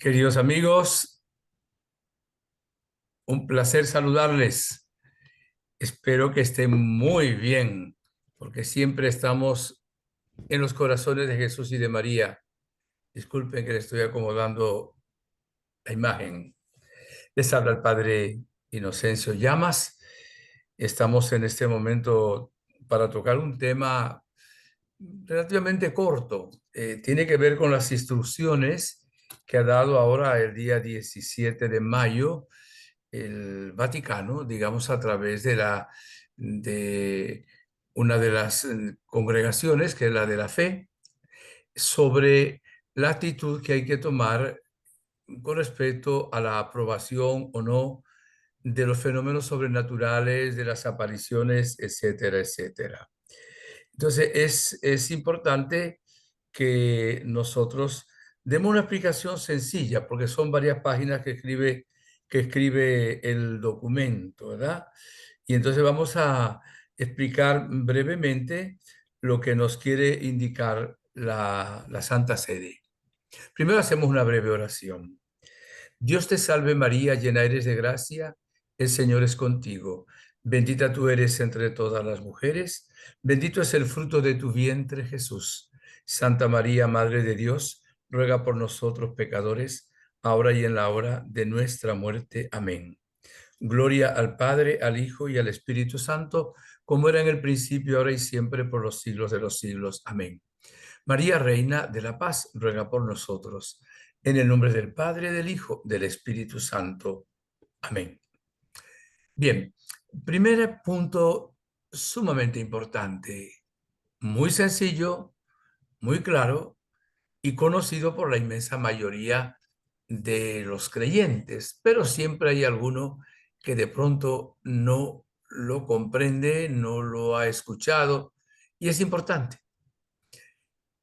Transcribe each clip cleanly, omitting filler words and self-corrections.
Queridos amigos, un placer saludarles. Espero que estén muy bien, porque siempre estamos en los corazones de Jesús y de María. Disculpen que le estoy acomodando la imagen. Les habla el Padre Inocencio Llamas. Estamos en este momento para tocar un tema relativamente corto. Tiene que ver con las instrucciones que ha dado ahora el día 17 de mayo el Vaticano, digamos, a través de una de las congregaciones, que es la de la fe, sobre la actitud que hay que tomar con respecto a la aprobación o no de los fenómenos sobrenaturales, de las apariciones, etcétera, etcétera. Entonces, es importante que nosotros demos una explicación sencilla, porque son varias páginas que escribe el documento, ¿verdad? Y entonces vamos a explicar brevemente lo que nos quiere indicar la Santa Sede. Primero hacemos una breve oración. Dios te salve María, llena eres de gracia, el Señor es contigo. Bendita tú eres entre todas las mujeres, bendito es el fruto de tu vientre Jesús. Santa María, Madre de Dios, ruega por nosotros pecadores, ahora y en la hora de nuestra muerte. Amén. Gloria al Padre, al Hijo y al Espíritu Santo, como era en el principio, ahora y siempre, por los siglos de los siglos. Amén. María, Reina de la Paz, ruega por nosotros. En el nombre del Padre, del Hijo, del Espíritu Santo. Amén. Bien, primer punto sumamente importante, muy sencillo, muy claro y conocido por la inmensa mayoría de los creyentes, pero siempre hay alguno que de pronto no lo comprende, no lo ha escuchado y es importante.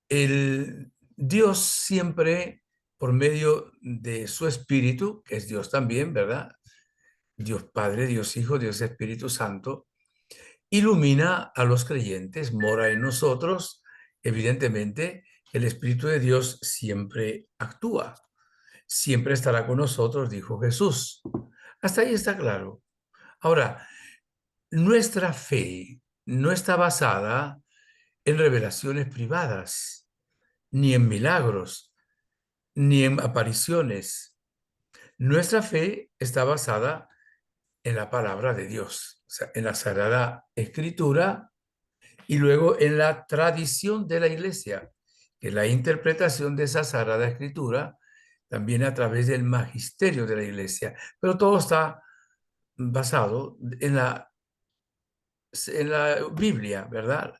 El Dios siempre, por medio de su Espíritu, que es Dios también, ¿verdad? Dios Padre, Dios Hijo, Dios Espíritu Santo, ilumina a los creyentes, mora en nosotros. Evidentemente, el Espíritu de Dios siempre actúa, siempre estará con nosotros, dijo Jesús. Hasta ahí está claro. Ahora, nuestra fe no está basada en revelaciones privadas, ni en milagros, ni en apariciones. Nuestra fe está basada en la palabra de Dios, o sea, en la Sagrada Escritura y luego en la tradición de la Iglesia, que es la interpretación de esa Sagrada Escritura también a través del magisterio de la Iglesia. Pero todo está basado en la Biblia, ¿verdad?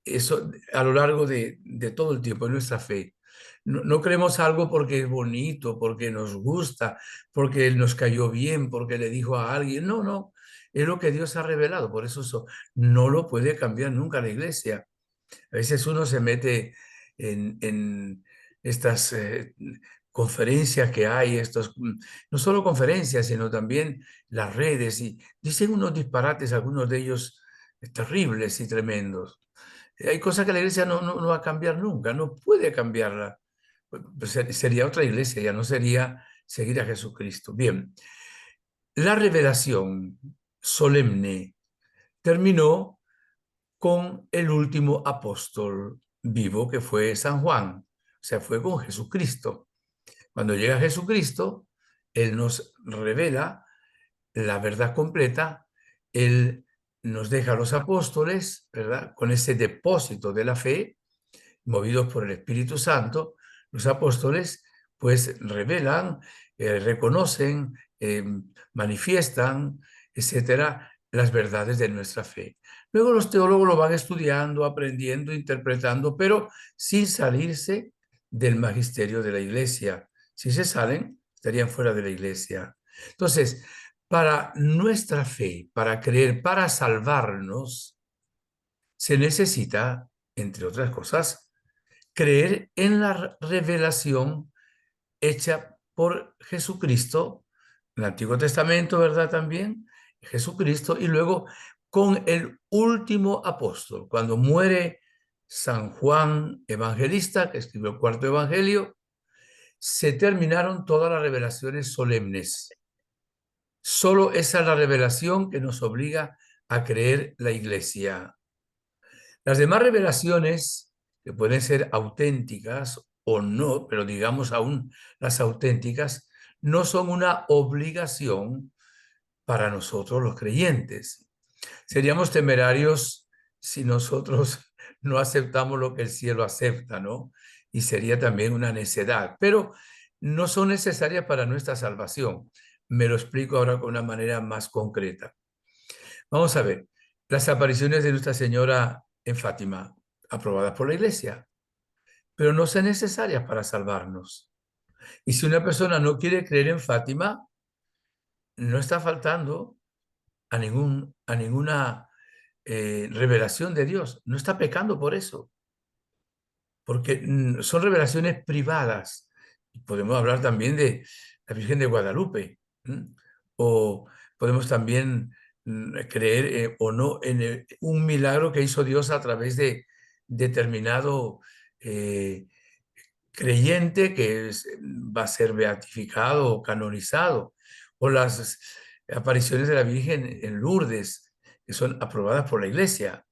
Eso a lo largo de todo el tiempo, en nuestra fe. No creemos algo porque es bonito, porque nos gusta, porque nos cayó bien, porque le dijo a alguien. No, no, es lo que Dios ha revelado. Por eso no lo puede cambiar nunca la iglesia. A veces uno se mete en estas conferencias que hay, no solo conferencias, sino también las redes, y dicen unos disparates, algunos de ellos terribles y tremendos. Hay cosas que la iglesia no va a cambiar nunca, no puede cambiarla. Pues sería otra iglesia, ya no sería seguir a Jesucristo. Bien, la revelación solemne terminó con el último apóstol vivo, que fue San Juan. O sea, fue con Jesucristo. Cuando llega Jesucristo, Él nos revela la verdad completa. Él nos deja a los apóstoles, ¿verdad? Con ese depósito de la fe, movidos por el Espíritu Santo. Los apóstoles pues revelan, reconocen, manifiestan, etcétera, las verdades de nuestra fe. Luego los teólogos lo van estudiando, aprendiendo, interpretando, pero sin salirse del magisterio de la iglesia. Si se salen, estarían fuera de la iglesia. Entonces, para nuestra fe, para creer, para salvarnos, se necesita, entre otras cosas, creer en la revelación hecha por Jesucristo, en el Antiguo Testamento, ¿verdad? También, Jesucristo, y luego con el último apóstol, cuando muere San Juan Evangelista, que escribió el cuarto evangelio, se terminaron todas las revelaciones solemnes. Solo esa es la revelación que nos obliga a creer la Iglesia. Las demás revelaciones, que pueden ser auténticas o no, pero digamos aún las auténticas, no son una obligación para nosotros los creyentes. Seríamos temerarios si nosotros no aceptamos lo que el cielo acepta, ¿no? Y sería también una necedad, pero no son necesarias para nuestra salvación. Me lo explico ahora con una manera más concreta. Vamos a ver, las apariciones de Nuestra Señora en Fátima, aprobadas por la Iglesia, pero no son necesarias para salvarnos. Y si una persona no quiere creer en Fátima, no está faltando a ninguna revelación de Dios. No está pecando por eso, porque son revelaciones privadas. Podemos hablar también de la Virgen de Guadalupe, ¿m? O podemos también creer o no en un milagro que hizo Dios a través de determinado eh, creyente que va a ser beatificado o canonizado, o las apariciones de la Virgen en Lourdes, que son aprobadas por la Iglesia.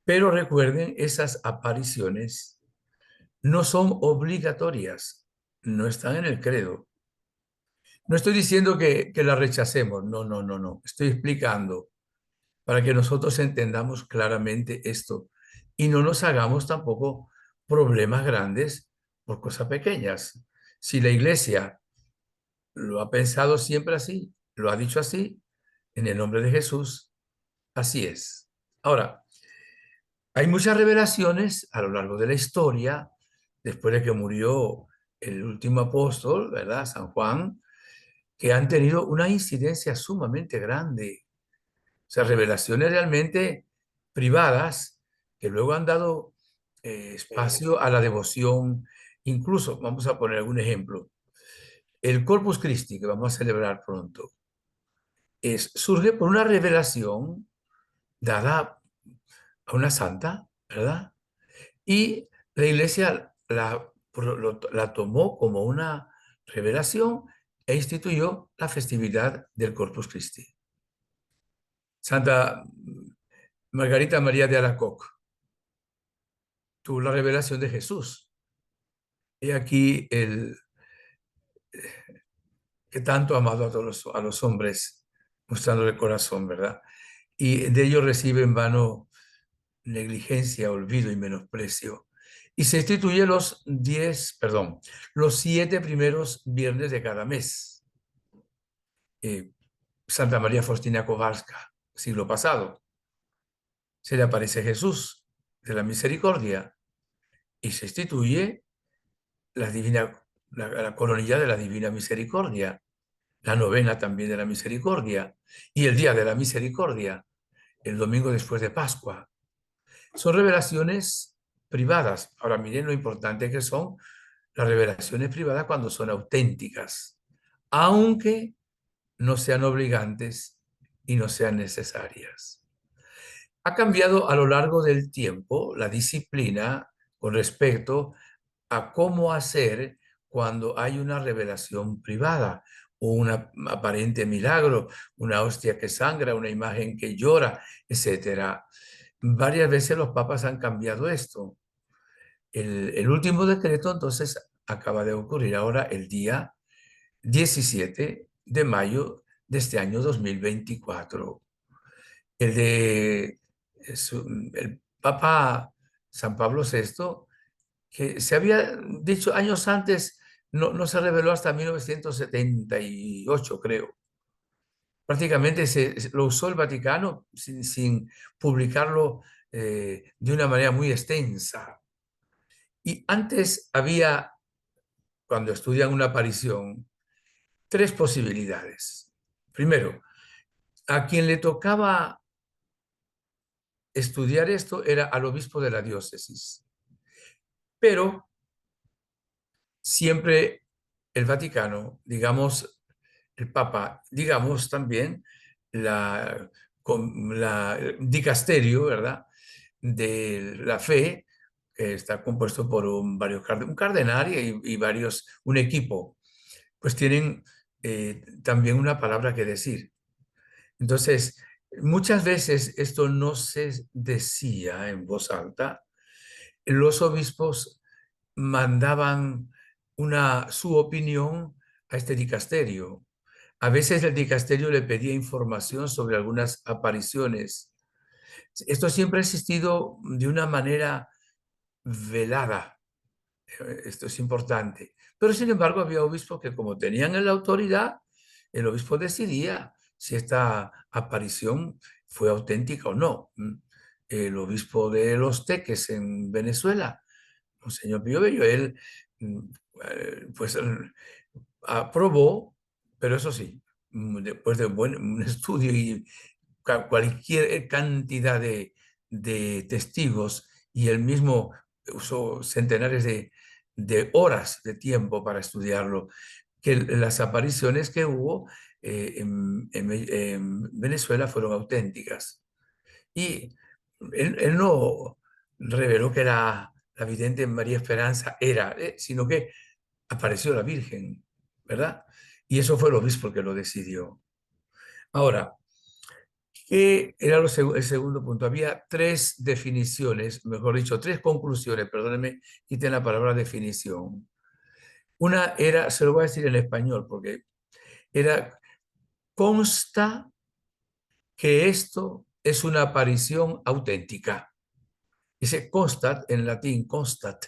Pero recuerden, esas apariciones no son obligatorias, no están en el credo. No estoy diciendo que las rechacemos, no, no, no, no. Estoy explicando para que nosotros entendamos claramente esto y no nos hagamos tampoco problemas grandes por cosas pequeñas. Si la Iglesia lo ha pensado siempre así, lo ha dicho así, en el nombre de Jesús, así es. Ahora, hay muchas revelaciones a lo largo de la historia, después de que murió el último apóstol, ¿verdad? San Juan, que han tenido una incidencia sumamente grande. O sea, revelaciones realmente privadas que luego han dado espacio a la devoción. Incluso, vamos a poner algún ejemplo, el Corpus Christi, que vamos a celebrar pronto, surge por una revelación dada a una santa, ¿verdad? Y la iglesia la tomó como una revelación e instituyó la festividad del Corpus Christi. Santa Margarita María de Alacoque tuvo la revelación de Jesús. Y aquí el que tanto ha amado a los hombres, mostrando el corazón, ¿verdad? Y de ellos recibe en vano negligencia, olvido y menosprecio. Y se instituye los 7 primeros viernes de cada mes. Santa María Faustina Kowalska, siglo pasado, se le aparece Jesús de la Misericordia y se instituye la coronilla de la Divina Misericordia, la novena también de la Misericordia y el Día de la Misericordia, el domingo después de Pascua. Son revelaciones privadas. Ahora miren lo importante que son las revelaciones privadas cuando son auténticas, aunque no sean obligantes y no sean necesarias. Ha cambiado a lo largo del tiempo la disciplina con respecto a cómo hacer cuando hay una revelación privada o un aparente milagro, una hostia que sangra, una imagen que llora, etcétera. Varias veces los papas han cambiado esto. El último decreto entonces acaba de ocurrir ahora el día 17 de mayo de este año 2024. El de el Papa San Pablo VI, que se había dicho años antes, no se reveló hasta 1978, creo. Prácticamente lo usó el Vaticano sin publicarlo de una manera muy extensa. Y antes había, cuando estudian una aparición, 3 posibilidades. Primero, a quien le tocaba estudiar esto era al obispo de la diócesis, pero siempre el Vaticano, digamos, el Papa, digamos también la dicasterio, ¿verdad?, de la fe, que está compuesto por un cardenal y varios, un equipo, pues tienen también una palabra que decir. Entonces, muchas veces esto no se decía en voz alta. Los obispos mandaban su opinión a este dicasterio. A veces el dicasterio le pedía información sobre algunas apariciones. Esto siempre ha existido de una manera velada. Esto es importante. Pero sin embargo había obispos que como tenían la autoridad, el obispo decidía si esta aparición fue auténtica o no. El obispo de Los Teques en Venezuela, Monseñor Pío Bello, él mm, pues aprobó, pero eso sí, después de un estudio y cualquier cantidad de testigos y él mismo usó centenares de horas de tiempo para estudiarlo, que las apariciones que hubo en Venezuela fueron auténticas. Y él no reveló que la vidente María Esperanza era, sino que apareció la Virgen, ¿verdad? Y eso fue el obispo el que lo decidió. Ahora, ¿qué era el segundo punto? Había tres definiciones, mejor dicho, tres conclusiones, perdónenme, quiten la palabra definición. Una era, se lo voy a decir en español, porque era, consta que esto es una aparición auténtica. Dice constat en latín, constat,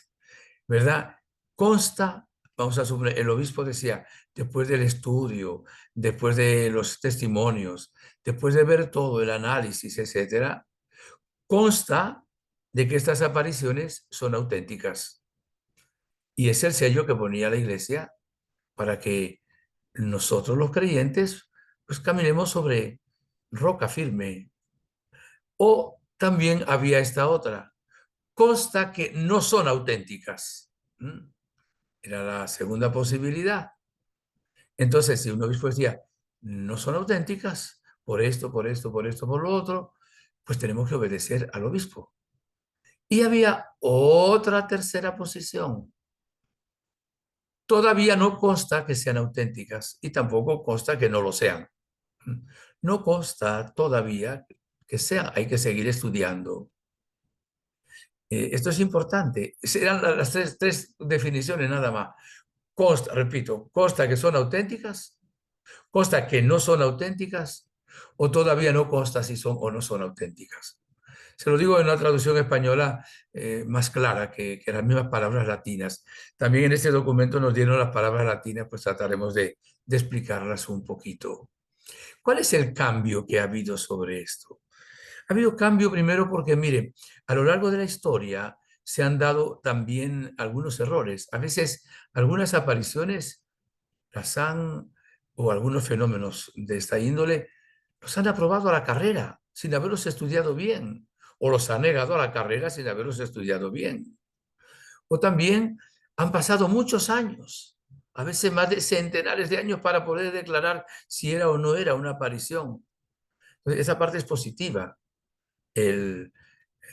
¿verdad? Consta, vamos a suponer, el obispo decía, después del estudio, después de los testimonios, después de ver todo el análisis, etcétera, consta de que estas apariciones son auténticas. Y es el sello que ponía la iglesia para que nosotros los creyentes pues caminemos sobre roca firme. O también había esta otra, consta que no son auténticas. Era la segunda posibilidad. Entonces, si un obispo decía, no son auténticas, por esto, por esto, por esto, por lo otro, pues tenemos que obedecer al obispo. Y había otra tercera posición. Todavía no consta que sean auténticas y tampoco consta que no lo sean. No consta todavía que sean, hay que seguir estudiando. Esto es importante. Serán las tres definiciones nada más. Consta, repito, consta que son auténticas, consta que no son auténticas o todavía no consta si son o no son auténticas. Se lo digo en una traducción española más clara que las mismas palabras latinas. También en este documento nos dieron las palabras latinas, pues trataremos de explicarlas un poquito. ¿Cuál es el cambio que ha habido sobre esto? Ha habido cambio primero porque, mire, a lo largo de la historia se han dado también algunos errores. A veces algunas apariciones las han, o algunos fenómenos de esta índole, los han aprobado a la carrera sin haberlos estudiado bien, o los han negado a la carrera sin haberlos estudiado bien. O también han pasado muchos años, a veces más de centenares de años para poder declarar si era o no era una aparición. Entonces, esa parte es positiva. El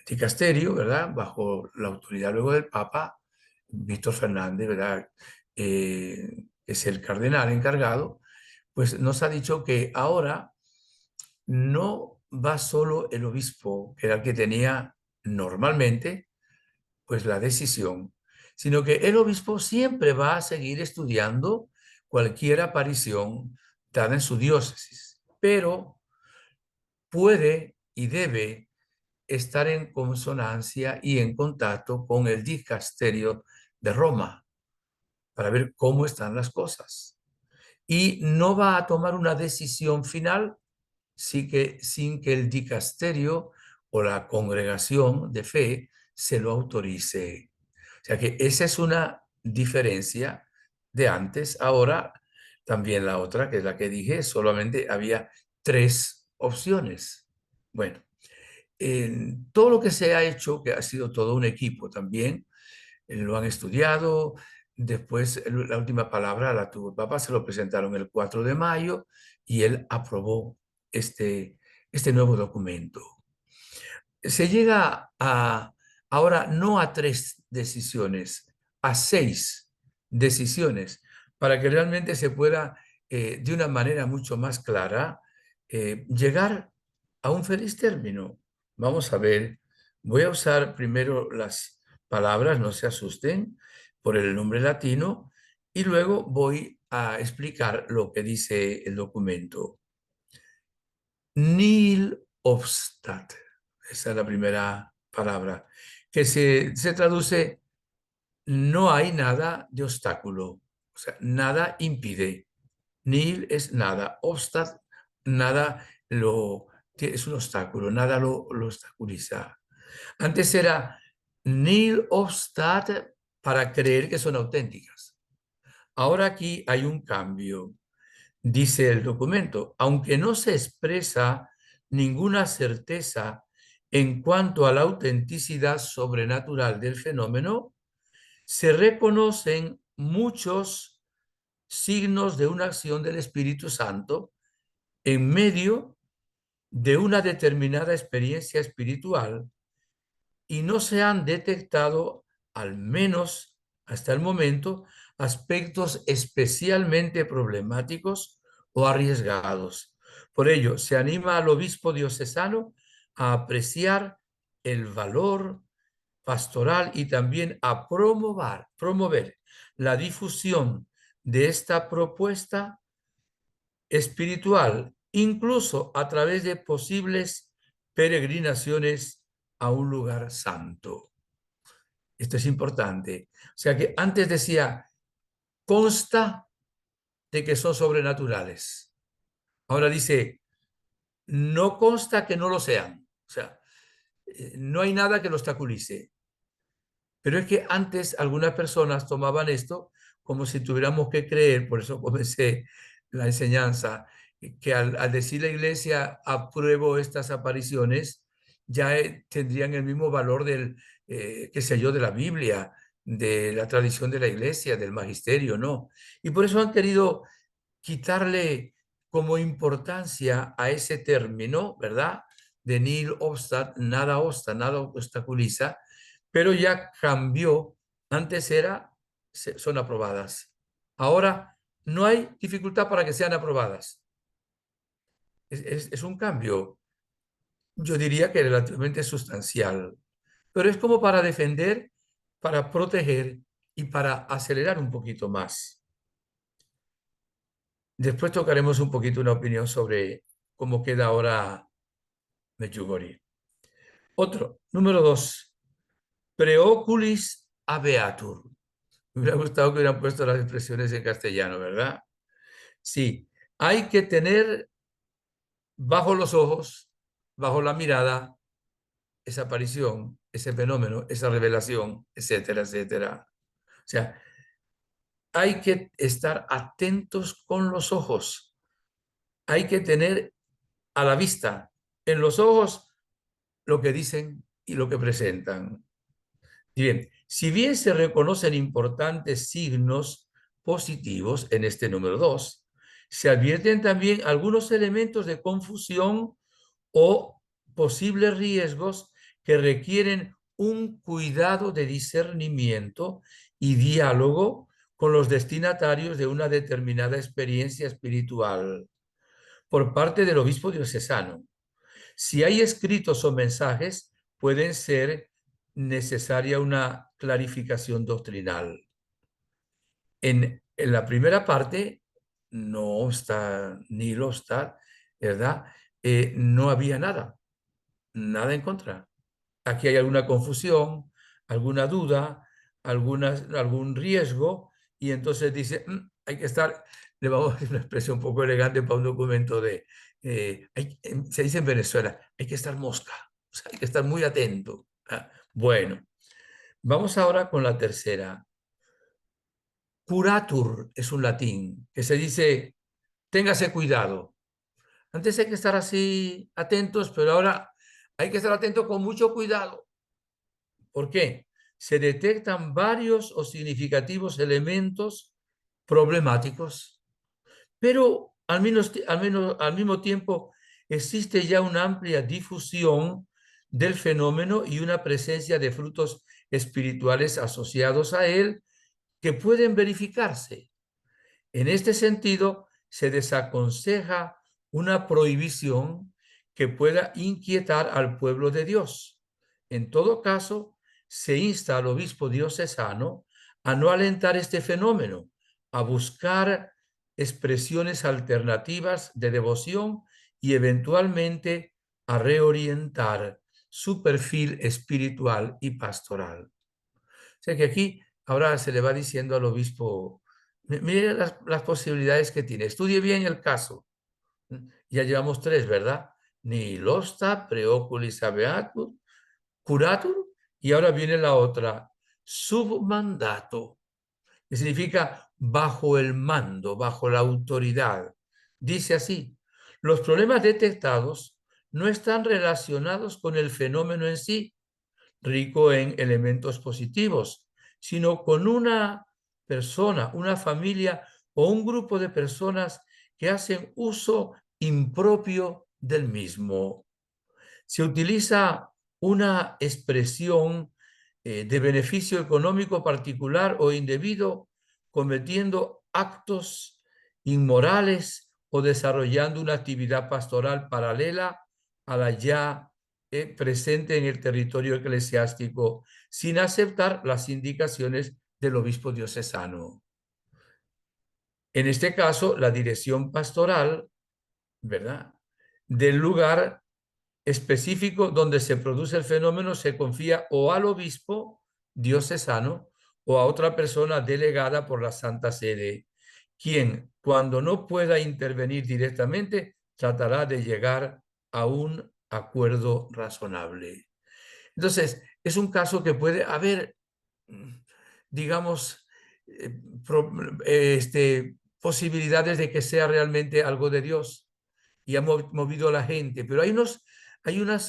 dicasterio, ¿verdad? Bajo la autoridad luego del Papa, Víctor Fernández, ¿verdad? Es el cardenal encargado, pues nos ha dicho que ahora no va solo el obispo, que era el que tenía normalmente, pues la decisión, sino que el obispo siempre va a seguir estudiando cualquier aparición dada en su diócesis, pero puede y debe estar en consonancia y en contacto con el dicasterio de Roma para ver cómo están las cosas. Y no va a tomar una decisión final sin que el dicasterio o la congregación de fe se lo autorice. O sea que esa es una diferencia de antes. Ahora también la otra, que es la que dije, solamente había tres opciones. Bueno, en todo lo que se ha hecho, que ha sido todo un equipo también, lo han estudiado, después la última palabra la tuvo el Papa, se lo presentaron el 4 de mayo y él aprobó este nuevo documento. Se llega ahora no a 3 decisiones, a 6 decisiones, para que realmente se pueda, de una manera mucho más clara, llegar a un feliz término. Vamos a ver, voy a usar primero las palabras, no se asusten, por el nombre latino, y luego voy a explicar lo que dice el documento. Nihil obstat, esa es la primera palabra, que se traduce no hay nada de obstáculo, o sea, nada impide. Nihil es nada, obstat, nada es un obstáculo, nada lo obstaculiza. Antes era nihil obstat para creer que son auténticas. Ahora aquí hay un cambio. Dice el documento, aunque no se expresa ninguna certeza en cuanto a la autenticidad sobrenatural del fenómeno, se reconocen muchos signos de una acción del Espíritu Santo en medio de una determinada experiencia espiritual y no se han detectado, al menos hasta el momento, aspectos especialmente problemáticos o arriesgados. Por ello, se anima al obispo diocesano a apreciar el valor pastoral y también a promover la difusión de esta propuesta espiritual, incluso a través de posibles peregrinaciones a un lugar santo. Esto es importante. O sea que antes decía, consta de que son sobrenaturales. Ahora dice, no consta que no lo sean. O sea, no hay nada que lo obstaculice. Pero es que antes algunas personas tomaban esto como si tuviéramos que creer, por eso comencé la enseñanza, que al decir la iglesia apruebo estas apariciones, ya tendrían el mismo valor del, qué sé yo, de la Biblia, de la tradición de la iglesia, del magisterio, ¿no? Y por eso han querido quitarle como importancia a ese término, ¿verdad? De nil obstat, nada obsta, nada obstaculiza, pero ya cambió. Antes era, son aprobadas. Ahora no hay dificultad para que sean aprobadas. Es un cambio, yo diría que relativamente sustancial, pero es como para defender, para proteger y para acelerar un poquito más. Después tocaremos un poquito una opinión sobre cómo queda ahora Medjugorje. Otro, número 2, preoculis abeatur. Me hubiera gustado que hubieran puesto las expresiones en castellano, ¿verdad? Sí, hay que tener bajo los ojos, bajo la mirada, esa aparición, ese fenómeno, esa revelación, etcétera, etcétera. O sea, hay que estar atentos con los ojos. Hay que tener a la vista, en los ojos, lo que dicen y lo que presentan. Y bien, si bien se reconocen importantes signos positivos en este número 2, se advierten también algunos elementos de confusión o posibles riesgos que requieren un cuidado de discernimiento y diálogo con los destinatarios de una determinada experiencia espiritual por parte del obispo diocesano. Si hay escritos o mensajes, pueden ser necesaria una clarificación doctrinal. En la primera parte, no está ni lo está, ¿verdad? No había nada, nada en contra. Aquí hay alguna confusión, alguna duda, algún riesgo, y entonces dice, hay que estar, le vamos a decir una expresión un poco elegante para un documento de, se dice en Venezuela, hay que estar mosca, o sea, hay que estar muy atento. Bueno, vamos ahora con la tercera. Curatur es un latín que se dice, téngase cuidado. Antes hay que estar así atentos, pero ahora hay que estar atentos con mucho cuidado. ¿Por qué? Se detectan varios o significativos elementos problemáticos, pero al mismo tiempo existe ya una amplia difusión del fenómeno y una presencia de frutos espirituales asociados a él que pueden verificarse. En este sentido, se desaconseja una prohibición que pueda inquietar al pueblo de Dios. En todo caso, se insta al obispo diocesano a no alentar este fenómeno, a buscar expresiones alternativas de devoción y eventualmente a reorientar su perfil espiritual y pastoral. O sea que aquí ahora se le va diciendo al obispo, mire las posibilidades que tiene, estudie bien el caso. Ya llevamos tres, ¿verdad? Ni losta, preoculis habeatur, curatur, y ahora viene la otra, submandato, que significa bajo el mando, bajo la autoridad. Dice así, los problemas detectados no están relacionados con el fenómeno en sí, rico en elementos positivos, sino con una persona, una familia o un grupo de personas que hacen uso impropio del mismo. Se utiliza una expresión de beneficio económico particular o indebido cometiendo actos inmorales o desarrollando una actividad pastoral paralela a la ya presente en el territorio eclesiástico, sin aceptar las indicaciones del obispo diocesano. En este caso, la dirección pastoral, ¿verdad?, del lugar específico donde se produce el fenómeno se confía o al obispo diocesano o a otra persona delegada por la Santa Sede, quien, cuando no pueda intervenir directamente, tratará de llegar a un acuerdo razonable. Entonces, es un caso que puede haber, digamos, posibilidades de que sea realmente algo de Dios y ha movido a la gente, pero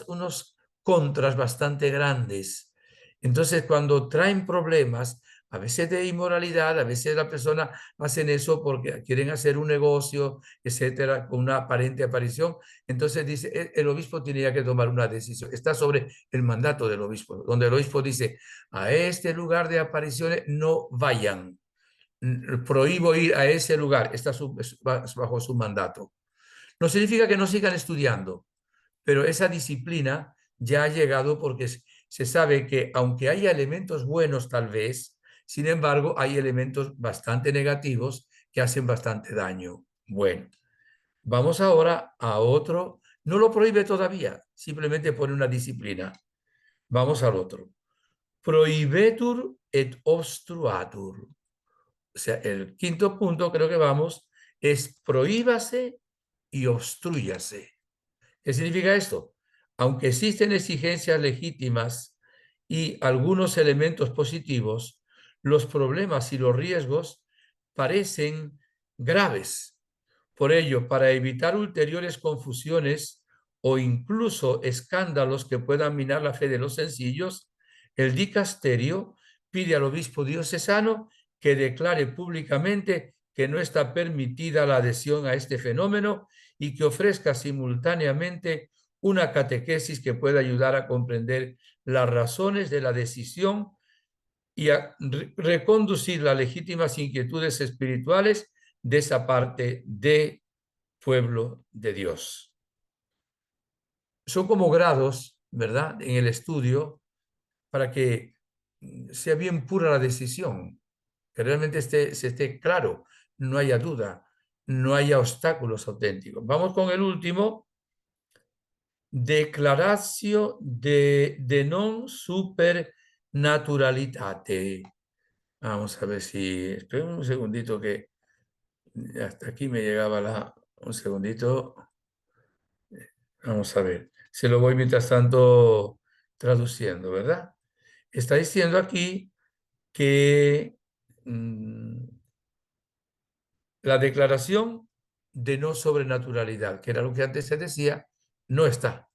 unos contras bastante grandes. Entonces, cuando traen problemas, a veces de inmoralidad, a veces la persona hacen eso porque quieren hacer un negocio, etcétera, con una aparente aparición. Entonces dice, el obispo tenía que tomar una decisión. Está sobre el mandato del obispo, donde el obispo dice, a este lugar de apariciones no vayan. Prohíbo ir a ese lugar. Está bajo su mandato. No significa que no sigan estudiando, pero esa disciplina ya ha llegado porque se sabe que aunque haya elementos buenos tal vez, sin embargo, hay elementos bastante negativos que hacen bastante daño. Bueno, vamos ahora a otro. No lo prohíbe todavía, simplemente pone una disciplina. Vamos al otro. Prohibetur et obstruatur. O sea, el quinto punto creo que vamos es prohíbase y obstrúyase. ¿Qué significa esto? Aunque existen exigencias legítimas y algunos elementos positivos, los problemas y los riesgos parecen graves. Por ello, para evitar ulteriores confusiones o incluso escándalos que puedan minar la fe de los sencillos, el dicasterio pide al obispo diocesano que declare públicamente que no está permitida la adhesión a este fenómeno y que ofrezca simultáneamente una catequesis que pueda ayudar a comprender las razones de la decisión y a reconducir las legítimas inquietudes espirituales de esa parte de pueblo de Dios. Son como grados, ¿verdad?, en el estudio para que sea bien pura la decisión, que realmente se esté claro, no haya duda, no haya obstáculos auténticos. Vamos con el último, declaratio de non supernaturalitate. Vamos a ver si, espera un segundito que hasta aquí me llegaba un segundito. Vamos a ver, se lo voy mientras tanto traduciendo, ¿verdad? Está diciendo aquí que la declaración de no sobrenaturalidad, que era lo que antes se decía, no está.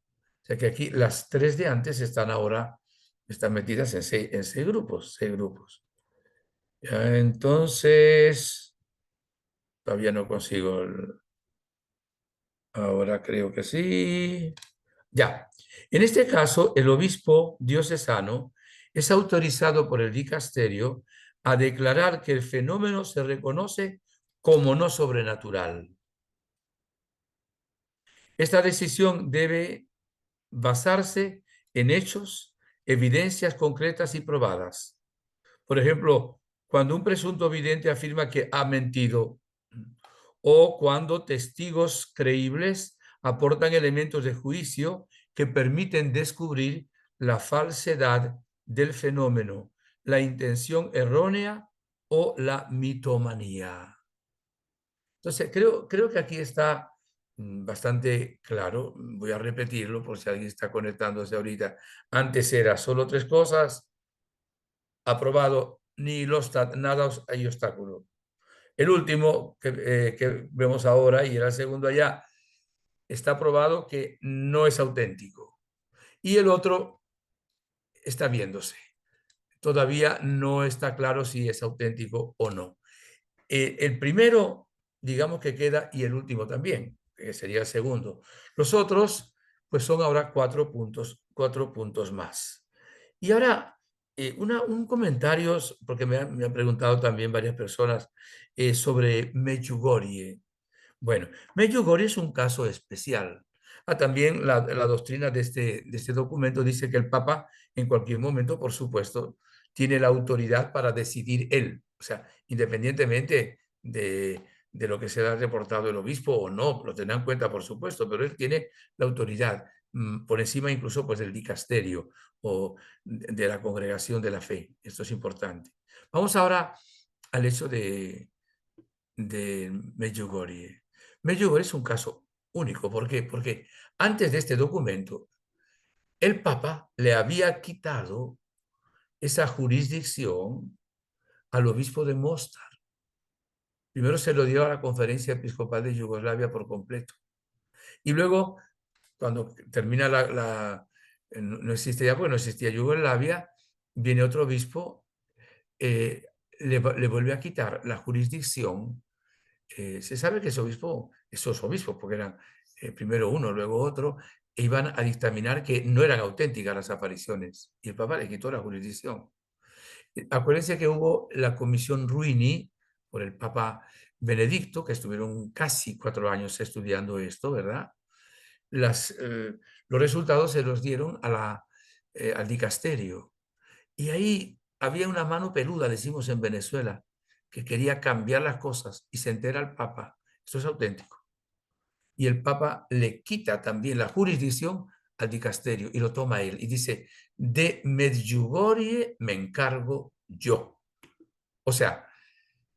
O sea que aquí las tres de antes están ahora, están metidas en seis grupos, seis grupos. Ya, entonces, todavía no consigo ahora creo que sí. Ya, en este caso, el obispo diocesano es autorizado por el dicasterio a declarar que el fenómeno se reconoce como no sobrenatural. Esta decisión debe basarse en hechos, evidencias concretas y probadas. Por ejemplo, cuando un presunto vidente afirma que ha mentido o cuando testigos creíbles aportan elementos de juicio que permiten descubrir la falsedad del fenómeno, la intención errónea o la mitomanía. Entonces, creo que aquí está bastante claro. Voy a repetirlo por si alguien está conectándose ahorita. Antes era solo tres cosas, aprobado, ni los, nada hay obstáculo. El último que vemos ahora y era el segundo allá, está probado que no es auténtico. Y el otro está viéndose. Todavía no está claro si es auténtico o no. El primero, digamos que queda, y el último también, que sería el segundo. Los otros, pues son ahora cuatro puntos más. Y ahora, un comentario, porque me han preguntado también varias personas sobre Medjugorje. Bueno, Medjugorje es un caso especial. También la doctrina de este documento dice que el Papa en cualquier momento, por supuesto, tiene la autoridad para decidir él, o sea, independientemente de lo que sea reportado el obispo o no, lo tendrá en cuenta, por supuesto, pero él tiene la autoridad por encima incluso pues, del dicasterio o de la congregación de la fe. Esto es importante. Vamos ahora al hecho de Medjugorje. Medjugorje es un caso único. ¿Por qué? Porque antes de este documento, el Papa le había quitado esa jurisdicción al obispo de Mostar. Primero se lo dio a la Conferencia Episcopal de Yugoslavia por completo. Y luego, cuando termina no existe ya, porque no existía Yugoslavia, viene otro obispo, le vuelve a quitar la jurisdicción. Se sabe que esos obispos, porque eran primero uno, luego otro, iban a dictaminar que no eran auténticas las apariciones. Y el Papa le quitó la jurisdicción. Acuérdense que hubo la comisión Ruini por el Papa Benedicto, que estuvieron casi 4 años estudiando esto, ¿verdad? Los resultados se los dieron al dicasterio. Y ahí había una mano peluda, decimos en Venezuela, que quería cambiar las cosas y se entera al Papa. Esto es auténtico. Y el Papa le quita también la jurisdicción al dicasterio y lo toma él y dice, de Medjugorje me encargo yo. O sea,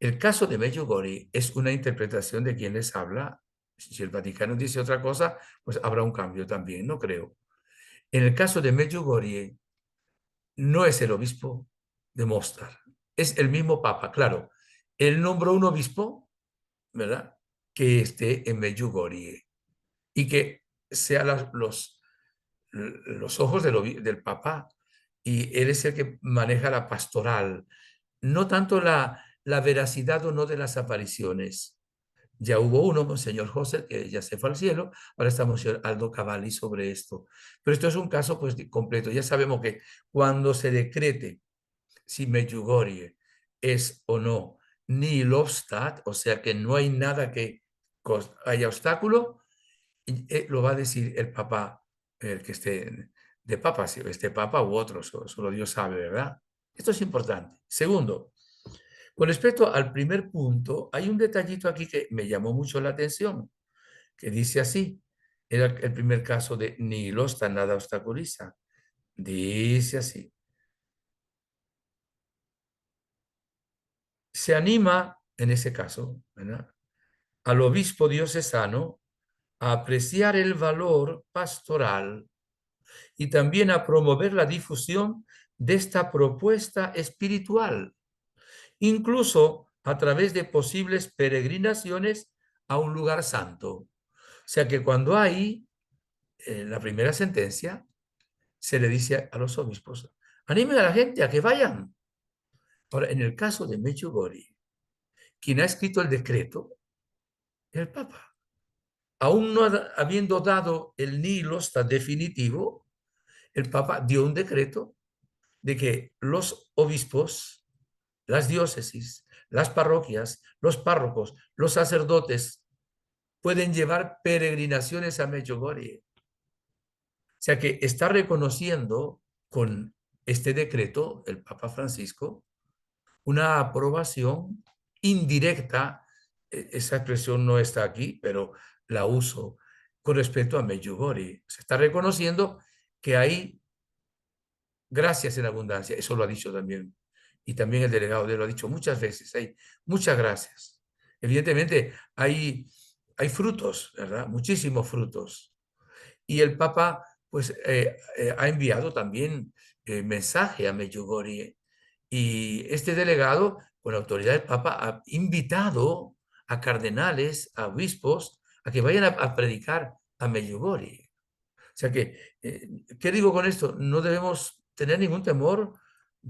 el caso de Medjugorje es una interpretación de quien les habla. Si el Vaticano dice otra cosa, pues habrá un cambio también, no creo. En el caso de Medjugorje, no es el obispo de Mostar, es el mismo Papa, claro. Él nombró un obispo, ¿verdad? Que esté en Medjugorje y que sea los ojos del Papa y él es el que maneja la pastoral, no tanto la veracidad o no de las apariciones. Ya hubo uno, Monseñor José, que ya se fue al cielo, ahora está Monseñor Aldo Cavalli sobre esto. Pero esto es un caso pues completo. Ya sabemos que cuando se decrete si Medjugorje es o no Nihilobstat, o sea que no hay nada que haya obstáculo, lo va a decir el Papa, el que esté de Papa, si este Papa u otro, solo Dios sabe, ¿verdad? Esto es importante. Segundo, con respecto al primer punto, hay un detallito aquí que me llamó mucho la atención, que dice así, era el primer caso de Nihilostat, nada obstaculiza. Dice así, se anima, en ese caso, ¿verdad?, al obispo diocesano a apreciar el valor pastoral y también a promover la difusión de esta propuesta espiritual, incluso a través de posibles peregrinaciones a un lugar santo. O sea que cuando hay la primera sentencia, se le dice a los obispos, animen a la gente a que vayan. Ahora, en el caso de Medjugorje, quien ha escrito el decreto es el Papa. aún no habiendo dado el nihilo hasta definitivo, el Papa dio un decreto de que los obispos, las diócesis, las parroquias, los párrocos, los sacerdotes pueden llevar peregrinaciones a Medjugorje. O sea que está reconociendo con este decreto, el Papa Francisco, una aprobación indirecta, esa expresión no está aquí, pero la uso con respecto a Medjugorje. Se está reconociendo que hay gracias en abundancia, eso lo ha dicho también. Y también el delegado de él lo ha dicho muchas veces, hay muchas gracias. Evidentemente hay frutos, ¿verdad? Muchísimos frutos. Y el Papa pues ha enviado también mensaje a Medjugorje. Y este delegado, con la autoridad del Papa, ha invitado a cardenales, a obispos, a que vayan a predicar a Medjugorje. O sea que, ¿qué digo con esto? No debemos tener ningún temor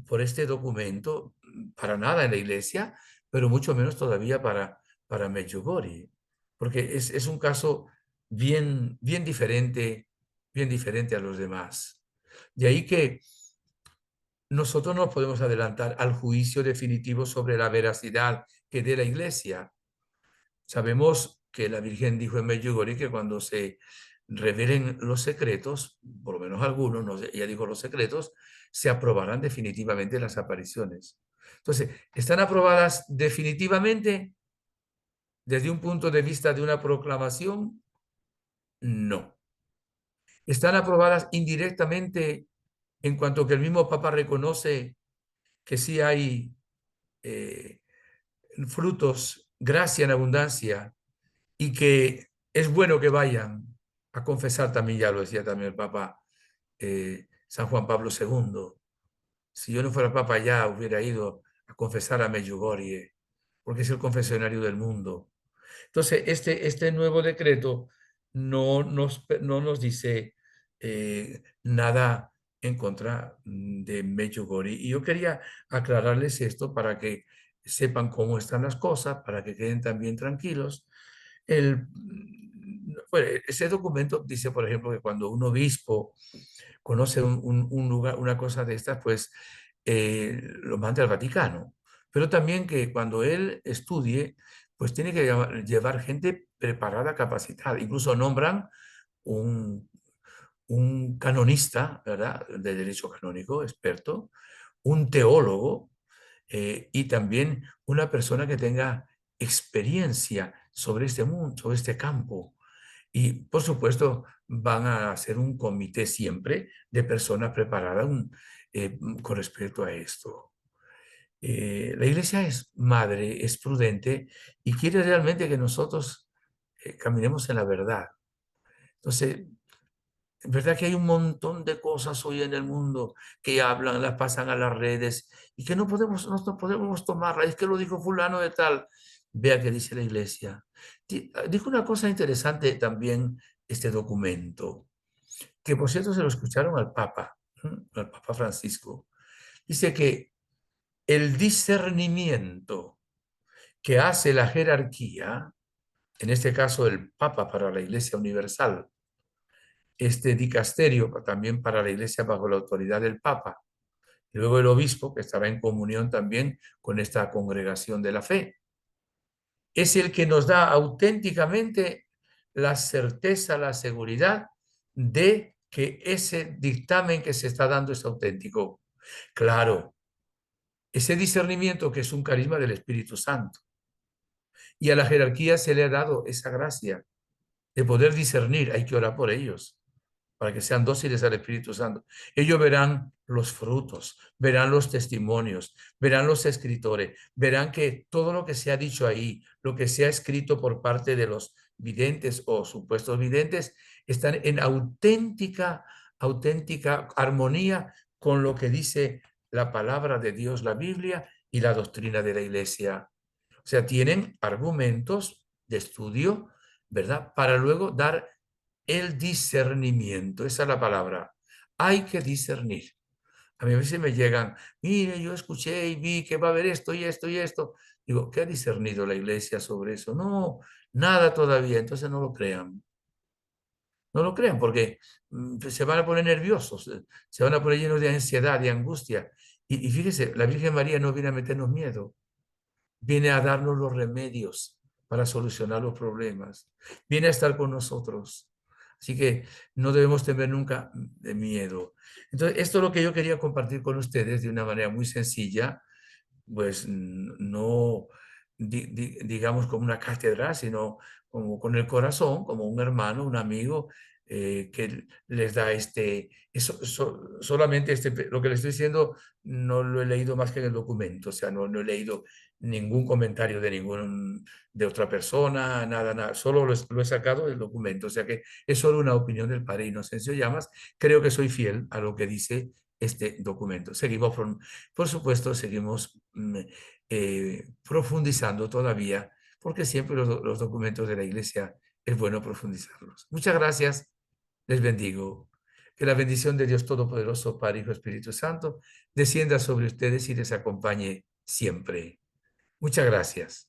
por este documento, para nada en la iglesia, pero mucho menos todavía para Medjugorje, porque es un caso bien diferente a los demás. De ahí que nosotros no podemos adelantar al juicio definitivo sobre la veracidad que dé la iglesia. Sabemos que la Virgen dijo en Medjugorje que cuando se revelen los secretos, por lo menos algunos, no sé, ella dijo los secretos, se aprobarán definitivamente las apariciones. Entonces, ¿están aprobadas definitivamente desde un punto de vista de una proclamación? No. ¿Están aprobadas indirectamente en cuanto que el mismo Papa reconoce que sí hay eh, frutos, gracia en abundancia, y que es bueno que vayan a confesar también, ya lo decía también el Papa San Juan Pablo II? Si yo no fuera Papa ya hubiera ido a confesar a Medjugorje, porque es el confesionario del mundo. Entonces, este nuevo decreto no nos dice nada en contra de Medjugorje. Y yo quería aclararles esto para que sepan cómo están las cosas, para que queden también tranquilos. Bueno, ese documento dice, por ejemplo, que cuando un obispo conoce un lugar, una cosa de estas, pues lo manda al Vaticano. Pero también que cuando él estudie, pues tiene que llevar gente preparada, capacitada. Incluso nombran un, un canonista, ¿verdad?, de derecho canónico, experto, un teólogo y también una persona que tenga experiencia sobre este mundo, sobre este campo. Y por supuesto van a hacer un comité siempre de personas preparadas con respecto a esto. La iglesia es madre, es prudente y quiere realmente que nosotros caminemos en la verdad. Entonces, es verdad que hay un montón de cosas hoy en el mundo que hablan, las pasan a las redes y que no podemos tomarla. Es que lo dijo fulano de tal. Vea qué dice la iglesia. Dijo una cosa interesante también este documento, que por cierto se lo escucharon al Papa Francisco. Dice que el discernimiento que hace la jerarquía, en este caso el Papa para la Iglesia Universal, este dicasterio también para la Iglesia bajo la autoridad del Papa, y luego el obispo, que estará en comunión también con esta congregación de la fe, es el que nos da auténticamente la certeza, la seguridad de que ese dictamen que se está dando es auténtico. Claro, ese discernimiento que es un carisma del Espíritu Santo. Y a la jerarquía se le ha dado esa gracia de poder discernir. Hay que orar por ellos para que sean dóciles al Espíritu Santo. Ellos verán los frutos, verán los testimonios, verán los escritores, verán que todo lo que se ha dicho ahí, lo que se ha escrito por parte de los videntes o supuestos videntes, están en auténtica armonía con lo que dice la palabra de Dios, la Biblia y la doctrina de la Iglesia. O sea, tienen argumentos de estudio, ¿verdad? Para luego dar el discernimiento, esa es la palabra. Hay que discernir. A mí a veces me llegan, mire, yo escuché y vi que va a haber esto y esto y esto. Digo, ¿qué ha discernido la iglesia sobre eso? No, nada todavía, entonces no lo crean. No lo crean porque pues, se van a poner nerviosos, se van a poner llenos de ansiedad, de angustia. Y fíjese, la Virgen María no viene a meternos miedo, viene a darnos los remedios para solucionar los problemas, viene a estar con nosotros. Así que no debemos temer nunca de miedo. Entonces, esto es lo que yo quería compartir con ustedes de una manera muy sencilla, pues no digamos como una cátedra, sino como con el corazón, como un hermano, un amigo que les da solamente lo que les estoy diciendo no lo he leído más que en el documento, o sea, no he leído ningún comentario de otra persona, nada, nada, solo lo he sacado del documento, o sea que es solo una opinión del padre Inocencio Llamas, creo que soy fiel a lo que dice este documento. Seguimos por supuesto, seguimos profundizando todavía, porque siempre los documentos de la Iglesia es bueno profundizarlos. Muchas gracias, les bendigo. Que la bendición de Dios Todopoderoso, Padre, Hijo, Espíritu Santo, descienda sobre ustedes y les acompañe siempre. Muchas gracias.